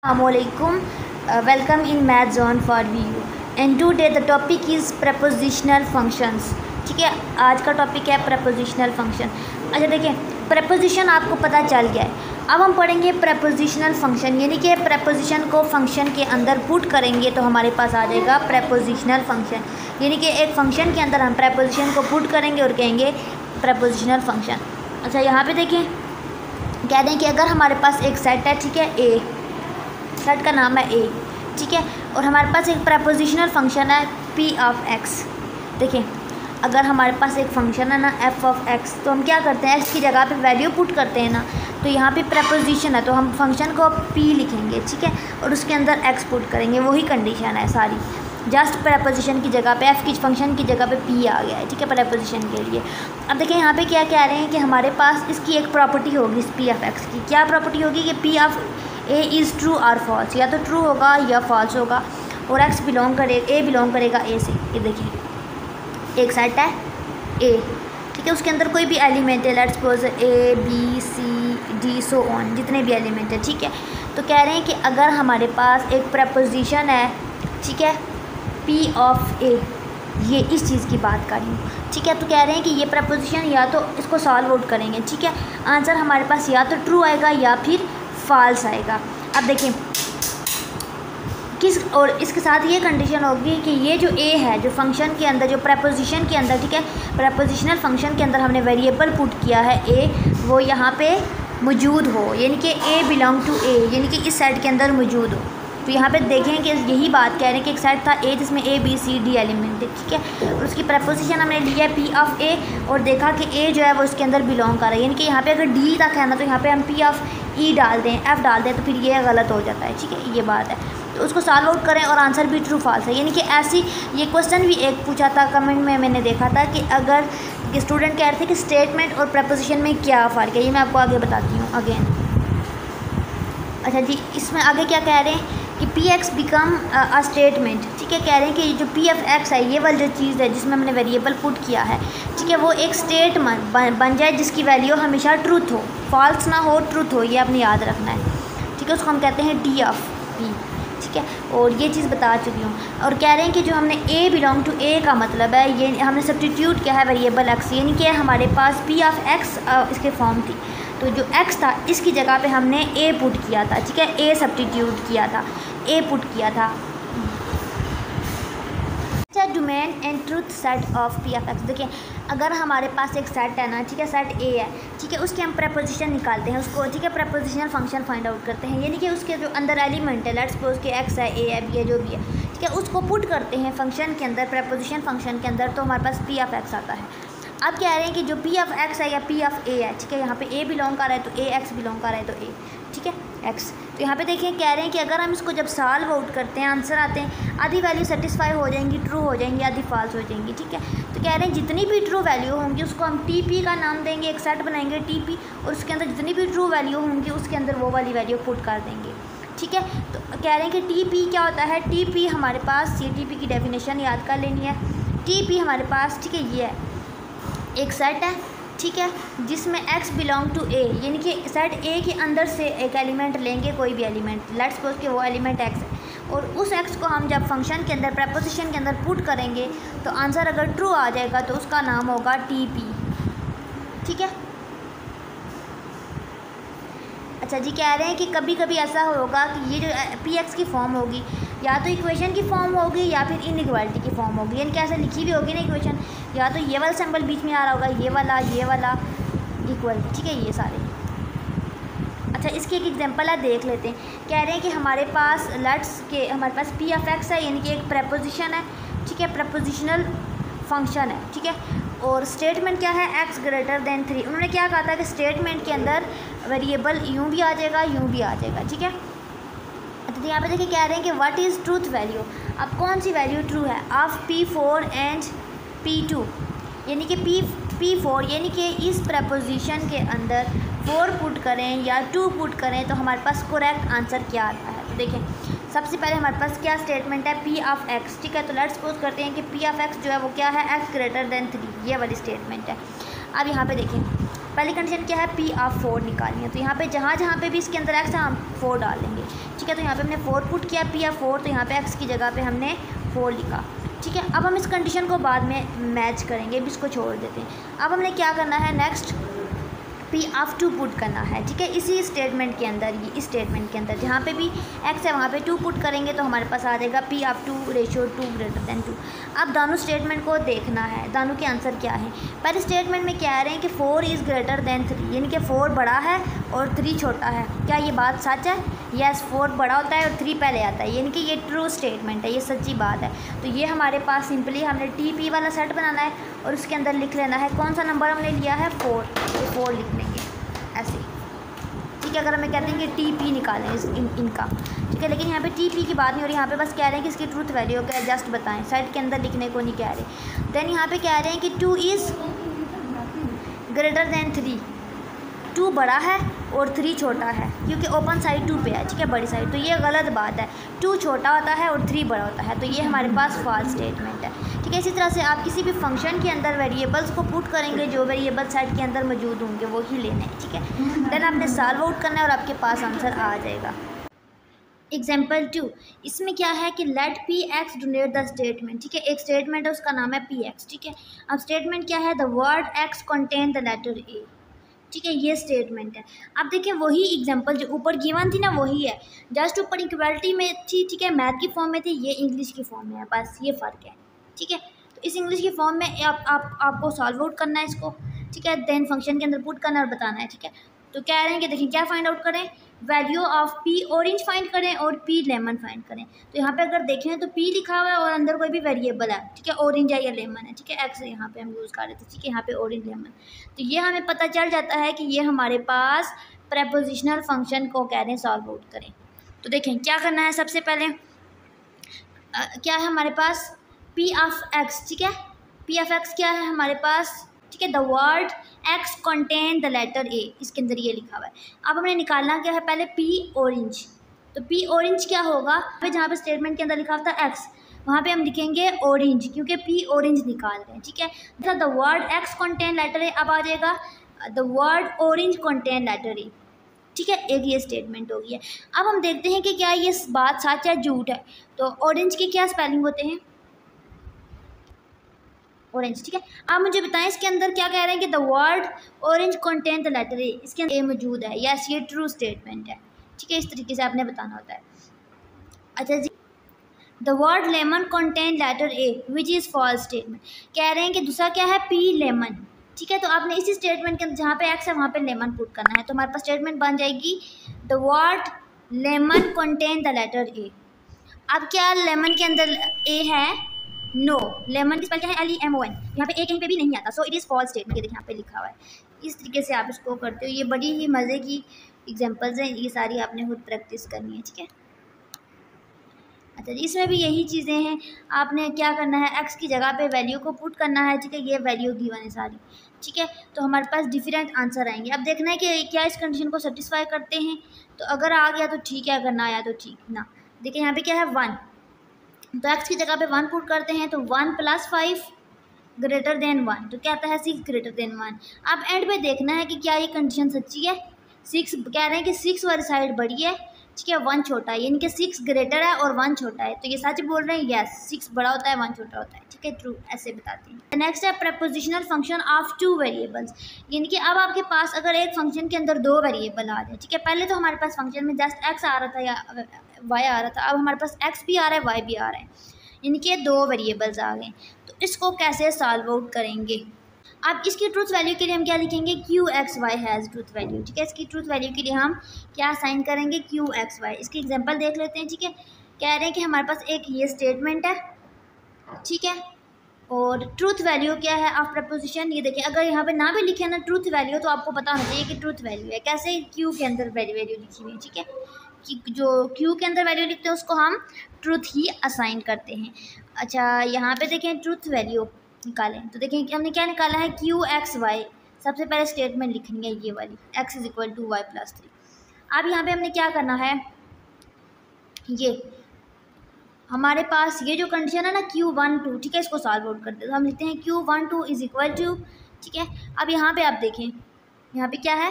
Assalamualaikum. Welcome in Math Zone for VU. And today the topic is prepositional functions. ठीक है, आज का topic है prepositional function. अच्छा देखिए, preposition आपको पता चल गया है. अब हम पढ़ेंगे prepositional function, यानी कि preposition को function के अंदर पुट करेंगे तो हमारे पास आ जाएगा prepositional function. यानी कि एक function के अंदर हम preposition को पुट करेंगे और कहेंगे prepositional function. अच्छा यहाँ पे देखिए, कह दें कि अगर हमारे पास एक सेट है, ठीक है, ए, सेट का नाम है ए, ठीक है, और हमारे पास एक प्रपोजिशनल फंक्शन है पी ऑफ एक्स. देखिए, अगर हमारे पास एक फंक्शन है ना एफ ऑफ एक्स, तो हम क्या करते हैं, एक्स की जगह पे वैल्यू पुट करते हैं ना, तो यहाँ पे प्रपोजिशन है तो हम फंक्शन को पी लिखेंगे, ठीक है, और उसके अंदर एक्स पुट करेंगे. वही कंडीशन है सारी, जस्ट प्रपोजिशन की जगह पे एफ की फंक्शन की जगह पे पी आ गया है, ठीक है, प्रपोजिशन के लिए. अब देखिए यहाँ पे क्या कह रहे हैं कि हमारे पास इसकी एक प्रॉपर्टी होगी, इस पी ऑफ एक्स की क्या प्रॉपर्टी होगी कि P of A is true और फॉल्स, या तो ट्रू होगा या फॉल्स होगा, और एक्स बिलोंग करे ए बिलोंग करेगा ए से. ये देखिए, एक सेट है ए, ठीक है, उसके अंदर कोई भी एलिमेंट है, let's suppose A B C D so on, जितने भी एलिमेंट है, ठीक है. तो कह रहे हैं कि अगर हमारे पास एक प्रपोजिशन है, ठीक है, पी ऑफ ए, ये इस चीज़ की बात कर रही हूँ, ठीक है, तो कह रहे हैं कि ये प्रपोजिशन या तो इसको सॉल्व आउट करेंगे, ठीक है, आंसर हमारे पास या तो ट्रू आएगा या फिर फॉल्स आएगा. अब देखिए किस, और इसके साथ ये कंडीशन होगी कि ये जो ए है, जो फंक्शन के अंदर, जो प्रपोजिशन के अंदर, ठीक है, प्रपोजिशनल फंक्शन के अंदर हमने वेरिएबल पुट किया है ए, वो यहाँ पे मौजूद हो, यानी कि ए बिलोंग टू ए, यानी कि इस सेट के अंदर मौजूद हो. तो यहाँ पे देखें कि यही बात कह रहे हैं कि एक सेट था ए जिसमें A B C D element है, ठीक है, और उसकी प्रपोजिशन हमने लिया है पी ऑफ ए, और देखा कि ए जो है वो इसके अंदर बिलोंग कर रहा है, यानी कि यहाँ पे अगर डी तक है ना, तो यहाँ पे हम पी ऑफ ई डाल दें, एफ डाल दें, तो फिर ये गलत हो जाता है, ठीक है, ये बात है. तो उसको सॉल्व आउट करें और आंसर भी ट्रू फॉल्स है, यानी कि ऐसी, ये क्वेश्चन भी एक पूछा था कमेंट में, मैंने देखा था कि अगर स्टूडेंट कह रहे थे कि स्टेटमेंट और प्रपोजिशन में क्या फ़र्क है, ये मैं आपको आगे बताती हूँ अगेन. अच्छा जी, इसमें आगे क्या कह रहे हैं कि P x become a statement, ठीक है, कह रहे हैं कि जो पी एफ एक्स है, ये वाली जो चीज़ है जिसमें हमने वेरिएबल पुट किया है, ठीक है, वो एक स्टेटमेंट बन जाए जिसकी वैल्यू हमेशा ट्रूथ हो, फॉल्स ना हो, ट्रूथ हो, ये आपने याद रखना है, ठीक है. उसको हम कहते हैं डी ऑफ पी, ठीक है, और ये चीज़ बता चुकी हूँ. और कह रहे हैं कि जो हमने ए बिलोंग टू ए का मतलब है, ये हमने सब्स्टिट्यूट किया है वेरिएबल एक्स, यानी कि हमारे पास पी ऑफ एक्स इसके फॉर्म थी, तो जो एक्स था इसकी जगह पे हमने ए पुट किया था, ठीक है, ए सब्स्टिट्यूट किया था, ए पुट किया था. Domain and truth set of P of x. देखिए, अगर हमारे पास एक सेट है ना, ठीक है, सेट ए है, ठीक है, उसके हम प्रपोजिशन निकालते हैं उसको, ठीक है, प्रपोजिशनल फंक्शन फाइंड आउट करते हैं, यानी कि उसके जो अंदर एलिमेंट है, लेट्स सपोज कि एक्स है, ए है, बी है, जो भी है, ठीक है, उसको पुट करते हैं फंक्शन के अंदर, प्रपोजिशन फंक्शन के अंदर, तो हमारे पास पी ऑफ एक्स आता है. अब कह रहे हैं कि जो पी ऑफ एक्स है या पी ऑफ ए है, ठीक है, यहाँ पे ए बिलोंग कर रहा है तो ए, एक्स बिलोंग कर रहा है तो ए, ठीक है, एक्स. तो यहाँ पे देखिए कह रहे हैं कि अगर हम इसको जब सॉल्व आउट करते हैं, आंसर आते हैं, आधी वैल्यू सेटिस्फाई हो जाएंगी, ट्रू हो जाएंगी, आधी फॉल्स हो जाएंगी, ठीक है. तो कह रहे हैं जितनी भी ट्रू वैल्यू होंगी उसको हम टी पी का नाम देंगे, एक सेट बनाएंगे टी पी, और उसके अंदर जितनी भी ट्रू वैल्यू होंगी उसके अंदर वो वाली वैल्यू पुट कर देंगे, ठीक है. तो कह रहे हैं कि टी पी क्या होता है, टी पी हमारे पास, ये टी पी की डेफिनेशन याद कर लेनी है. टी पी हमारे पास, ठीक है, ये है एक सेट है, ठीक है, जिसमें x बिलोंग टू ए, यानी कि सेट ए के अंदर से एक एलिमेंट लेंगे, कोई भी एलिमेंट, लेट्स सपोज कि वो एलिमेंट x है, और उस x को हम जब फंक्शन के अंदर प्रपोजिशन के अंदर पुट करेंगे तो आंसर अगर ट्रू आ जाएगा तो उसका नाम होगा टी पी, ठीक है. अच्छा जी, कह रहे हैं कि कभी कभी ऐसा होगा कि ये जो पी एक्स की फॉर्म होगी या तो इक्वेशन की फॉर्म होगी या फिर इनइक्वालिटी की फॉर्म होगी, यानी कि ऐसे लिखी भी होगी ना इक्वेशन, या तो ये वाला सिंबल बीच में आ रहा होगा, ये वाला इक्वलिटी, ठीक है, ये सारे. अच्छा, इसकी एक एग्जांपल है, देख लेते हैं. कह रहे हैं कि हमारे पास हमारे पास पी ऑफ एक्स है, यानी कि एक प्रपोजिशन है, ठीक है, प्रपोजिशनल फंक्शन है, ठीक है, और स्टेटमेंट क्या है, एक्स ग्रेटर देन 3. उन्होंने क्या कहा था कि स्टेटमेंट के अंदर वेरिएबल यूँ भी आ जाएगा, यूँ भी आ जाएगा, ठीक है. तो यहाँ पे देखिए कह रहे हैं कि व्हाट इज़ ट्रूथ वैल्यू, अब कौन सी वैल्यू ट्रू है, ऑफ P4 एंड P2, यानी कि P4, यानी कि इस प्रपोजिशन के अंदर 4 पुट करें या 2 पुट करें तो हमारे पास करेक्ट आंसर क्या आता है. तो देखें, सबसे पहले हमारे पास क्या स्टेटमेंट है, पी ऑफ एक्स, ठीक है, तो लेट्स सपोज करते हैं कि पी ऑफ एक्स जो है वो क्या है, एक्स ग्रेटर देन 3, ये वाली स्टेटमेंट है. अब यहाँ पे देखें पहली कंडीशन क्या है, पी ऑफ 4 निकालनी है। तो यहाँ पे जहाँ जहाँ पे भी इसके अंदर एक्स है हम 4 डालेंगे, ठीक है। तो यहाँ पे हमने 4 पुट किया, पी ऑफ 4, तो यहाँ पे एक्स की जगह पे हमने 4 लिखा, ठीक है। अब हम इस कंडीशन को बाद में मैच करेंगे, अब इसको छोड़ देते हैं। अब हमने क्या करना है, नेक्स्ट पी ऑफ 2 पुट करना है, ठीक है। इसी स्टेटमेंट के अंदर, ये इस स्टेटमेंट के अंदर जहाँ पे भी एक्स है वहाँ पे 2 पुट करेंगे तो हमारे पास आ जाएगा P of 2 ratio 2 greater than 2। अब दोनों स्टेटमेंट को देखना है, दोनों के आंसर क्या है। पहले स्टेटमेंट में कह रहे हैं कि 4 इज़ ग्रेटर देन 3, यानी कि 4 बड़ा है और 3 छोटा है। क्या ये बात सच है? यस, 4 बड़ा होता है और 3 पहले आता है, यानी कि ये ट्रू स्टेटमेंट है, ये सच्ची बात है। तो ये हमारे पास सिंपली हमने टी पी वाला सेट बनाना है और उसके अंदर लिख लेना है कौन सा नंबर हमने लिया है, 4, तो 4 लिख लेंगे ऐसे, ठीक है। अगर हमें कहते हैं कि टी पी निकालें इनका, ठीक है, लेकिन यहाँ पे टी पी की बात नहीं हो रही, यहाँ पे बस कह रहे हैं कि इसकी ट्रूथ वैल्यू क्या है, जस्ट बताएं, सेट के अंदर लिखने को नहीं कह रहे। देन यहाँ पे कह रहे हैं कि 2 इज़ ग्रेटर देन 3, 2 बड़ा है और 3 छोटा है, क्योंकि ओपन साइड 2 पे है, ठीक है, बड़ी साइड। तो ये गलत बात है, 2 छोटा होता है और 3 बड़ा होता है, तो ये हमारे पास फॉल्स स्टेटमेंट है, ठीक है। इसी तरह से आप किसी भी फंक्शन के अंदर वेरिएबल्स को पुट करेंगे, जो वेरिएबल सेट के अंदर मौजूद होंगे वो ही लेने हैं, ठीक है। देन आपने सॉल्व आउट करना है और आपके पास आंसर आ जाएगा। एग्जाम्पल 2, इसमें क्या है कि let P X denote the statement, ठीक है। एक स्टेटमेंट है, उसका नाम है पी एक्स, ठीक है। अब स्टेटमेंट क्या है, the word X contain the letter A, ठीक है, ये स्टेटमेंट है। अब देखिए वही एग्जांपल जो ऊपर गिवन थी ना वही है, जस्ट ऊपर इक्वालिटी में थी, ठीक है, मैथ की फॉर्म में थी, ये इंग्लिश की फॉर्म में है, बस ये फ़र्क है, ठीक है। तो इस इंग्लिश की फॉर्म में आपको सॉल्व आउट करना है इसको, ठीक है। देन फंक्शन के अंदर पुट करना और बताना है, ठीक है। तो कह रहे हैं कि देखिए क्या फाइंड आउट करें, value of P orange find करें और पी लेमन फाइंड करें। तो यहाँ पे अगर देखें तो पी लिखा हुआ है और अंदर कोई भी वेरिएबल है, ठीक है, ऑरेंज है या लेमन है, ठीक है, एक्स यहाँ पे हम यूज़ कर रहे थे, ठीक है, यहाँ पे ऑरेंज लेमन। तो ये हमें पता चल जाता है कि ये हमारे पास प्रेपोजिशनल फंक्शन को कह रहे हैं सॉल्व आउट करें। तो देखें क्या करना है, सबसे पहले क्या है हमारे पास पी ऑफ एक्स, ठीक है, पी ऑफ एक्स क्या है हमारे पास, ठीक है, the word X contain the letter A, इसके अंदर ये लिखा हुआ है। अब हमने निकालना क्या है, पहले पी ऑरेंज। तो पी ऑरेंज क्या होगा, फिर जहाँ पे स्टेटमेंट के अंदर लिखा होता है एक्स, वहाँ पे हम लिखेंगे ऑरेंज, क्योंकि पी ऑरेंज निकाल रहे हैं, ठीक है। The word X contain letter A, अब आ जाएगा the word orange contain letter A, ठीक है, एक ये स्टेटमेंट हो गई है। अब हम देखते हैं कि क्या ये बात सच है झूठ है। तो ऑरेंज के क्या स्पेलिंग होते हैं, ऑरेंज, ठीक है। आप मुझे बताएं इसके अंदर क्या कह रहे हैं कि the word orange contain the letter A, इसके अंदर ए मौजूद है, यस ये ट्रू स्टेटमेंट है, ठीक है। इस तरीके से आपने बताना होता है। अच्छा जी, the word lemon contain letter A which is false statement, कह रहे हैं कि दूसरा क्या है पी लेमन, ठीक है। तो आपने इसी स्टेटमेंट के अंदर जहाँ पे एक्स है वहाँ पे लेमन पुट करना है, तो हमारे पास स्टेटमेंट बन जाएगी the word lemon contain the letter A. अब क्या लेमन के अंदर ए है, नो, लेमन की स्पेल क्या है, LEMON, यहाँ पे ए कहीं पे भी नहीं आता, so it is false statement, ये देखिए यहाँ पे लिखा हुआ है। इस तरीके से आप इसको करते हो, ये बड़ी ही मज़े की एग्जांपल्स हैं, ये सारी आपने खुद प्रैक्टिस करनी है, ठीक है। अच्छा जी, इसमें भी यही चीज़ें हैं, आपने क्या करना है, एक्स की जगह पे वैल्यू को पुट करना है, ठीक है, ये वैल्यू गिवन है सारी, ठीक है। तो हमारे पास डिफरेंट आंसर आएंगे। अब देखना है कि क्या इस कंडीशन को सेटिस्फाई करते हैं। तो अगर आ गया तो ठीक है, अगर ना आया तो ठीक ना। देखिए यहाँ पे क्या है 1, तो एक्स की जगह पे 1 पुट करते हैं, तो 1 + 5 ग्रेटर देन 1, तो क्या आता है 6 ग्रेटर देन 1। अब एंड पे देखना है कि क्या ये कंडीशन सच्ची है। 6 कह रहे हैं कि 6 वाली साइड बड़ी है, ठीक है, 1 छोटा है, यानी कि 6 ग्रेटर है और 1 छोटा है, तो ये सच बोल रहे हैं, यस 6 बड़ा होता है 1 छोटा होता है, ठीक है, ट्रू, ऐसे बताते हैं। नेक्स्ट है प्रपोजिशनल फंक्शन ऑफ 2 वेरिएबल्स, यानी कि अब आपके पास अगर एक फंक्शन के अंदर 2 वेरिएबल आ जाए, ठीक है। पहले तो हमारे पास फंक्शन में जस्ट एक्स आ रहा था या वाई आ रहा था, अब हमारे पास एक्स भी आ रहा है वाई भी आ रहा है, यानी कि 2 वेरिएबल्स आ गए। तो इसको कैसे सॉल्व आउट करेंगे। अब इसकी ट्रूथ वैल्यू के लिए हम क्या लिखेंगे, QXY हैज़ ट्रूथ वैल्यू, ठीक है। इसकी ट्रूथ वैल्यू के लिए हम क्या साइन करेंगे, QXY। इसकी एग्जांपल देख लेते हैं, ठीक है। कह रहे हैं कि हमारे पास एक ये स्टेटमेंट है, ठीक है, और ट्रूथ वैल्यू क्या है ऑफ प्रपोजिशन, ये देखिए अगर यहाँ पे ना भी लिखे ना ट्रूथ वैल्यू, तो आपको पता होना चाहिए कि ट्रूथ वैल्यू है। कैसे, Q के अंदर वैल्यू लिखी हुई है, ठीक है, कि जो Q के अंदर वैल्यू लिखते हैं उसको हम ट्रूथ ही असाइन करते हैं। अच्छा, यहाँ पे देखें ट्रूथ वैल्यू निकालें, तो देखें कि हमने क्या निकाला है, QXY। सबसे पहले स्टेटमेंट लिखनी है ये वाली, x = y + 3। अब यहाँ पे हमने क्या करना है, ये हमारे पास ये जो कंडीशन है ना Q12, ठीक है, इसको सॉल्व आउट करते हैं। तो हम लिखते हैं Q12 = ठीक है। अब यहाँ पे आप देखें यहाँ पे क्या है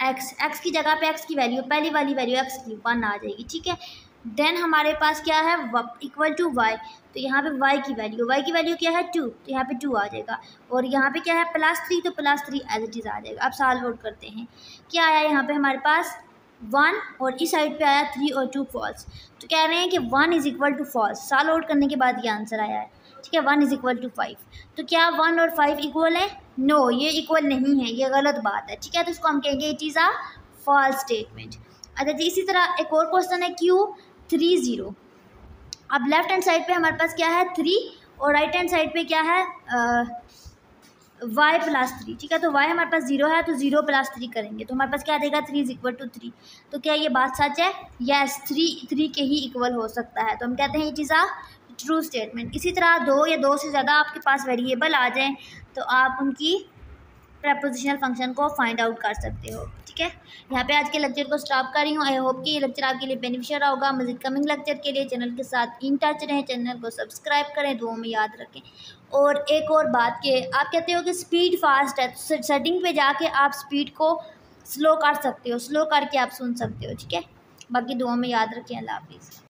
एक्स की जगह पे एक्स की वैल्यू पहली वाली वैल्यू एक्स की 1 आ जाएगी, ठीक है। देन हमारे पास क्या है इक्वल टू वाई, तो यहाँ पे वाई की वैल्यू क्या है 2, तो यहाँ पे 2 आ जाएगा। और यहाँ पे क्या है +3, तो +3 एज इट इज़ आ जाएगा। अब सॉल्व आउट करते हैं, क्या आया यहाँ पे हमारे पास 1 और इस साइड पे आया 3 और 2 फॉल्स। तो कह रहे हैं कि 1 is equal to false. Solve out करने के बाद ये आंसर आया है, ठीक है। 1 इज इक्वल टू 5, तो क्या 1 और 5 इक्वल है? नो, ये इक्वल नहीं है, ये गलत बात है, ठीक है। तो इसको हम कहेंगे it is a false statement. अच्छा जी, इसी तरह एक और क्वेश्चन है Q30। अब लेफ्ट हैंड साइड पे हमारे पास क्या है 3 और राइट हैंड साइड पे क्या है y +3, ठीक है। तो y हमारे पास 0 है, तो 0 + 3 करेंगे तो हमारे पास क्या देगा 3 इज इक्वल टू 3। तो क्या ये बात सच है? यस, 3 के ही इक्वल हो सकता है, तो हम कहते हैं it is a true statement. इसी तरह 2 या 2 से ज़्यादा आपके पास वेरिएबल आ जाएं तो आप उनकी प्रपोजिशनल फंक्शन को फाइंड आउट कर सकते हो, ठीक है। यहाँ पे आज के लेक्चर को स्टॉप कर रही हूँ। आई होप कि ये लेक्चर आपके लिए बेनिफिशियल होगा। मज़ीद कमिंग लेक्चर के लिए चैनल के साथ इन टच रहें, चैनल को सब्सक्राइब करें, दुआओं में याद रखें। और एक और बात कि आप कहते हो कि स्पीड फास्ट है, तो सेटिंग पे जाके आप स्पीड को स्लो कर सकते हो, स्लो करके आप सुन सकते हो, ठीक है। बाकी दुआओं में याद रखें। अल्लाह हाफिज़।